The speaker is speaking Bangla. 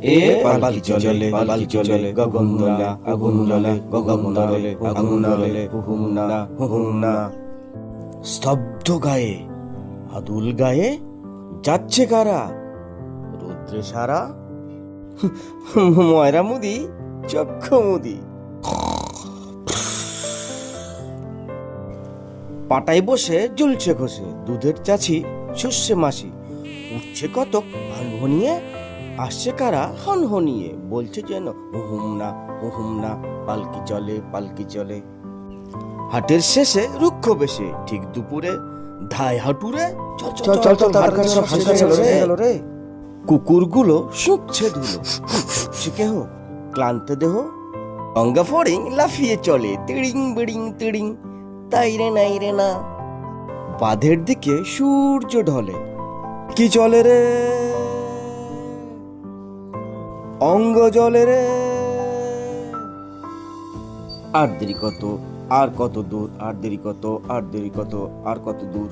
এ পালকি চলে পালকি চলে গগন দোলে আগুন জ্বলে গগন দোলে আগুন জ্বলে হুহুম না হুহুম না। স্তব্ধ গায়ে আদুল গায়ে যাচ্ছে কারা? রুদ্রে সারা ময়রা মুদি চক্ষু মুদি। পাটায় বসে জ্বলছে ঘষে দুধের চাচি শস্যে মাসি। উঠছে কতক হনহনিয়ে আসছে কারা হনহনিয়ে। বলছে যেন হুহুম না পালকি চলে পালকি চলে। হাটের শেষে রুক্ষ বেশে ঠিক দুপুরে ধায় হাঁটুরে চল চল চল চল তাড়াতাড়ি সব শেষ হয়ে গেল রে। কুকুরগুলো শুকছে ধুলো শুকছে কেহ ক্লান্ত দেহ। গঙ্গা ফড়িং লাফিয়ে চলে তিড়িং বিড়িং তিড়িং তাই রে নাই রে না। বাঁধের দিকে সূর্য ঢলে কি চলে রে অঙ্গ জলে রে। আর দেরি কত আর কত দূর আর দেরি কত আর দেরি কত আর কত দূর।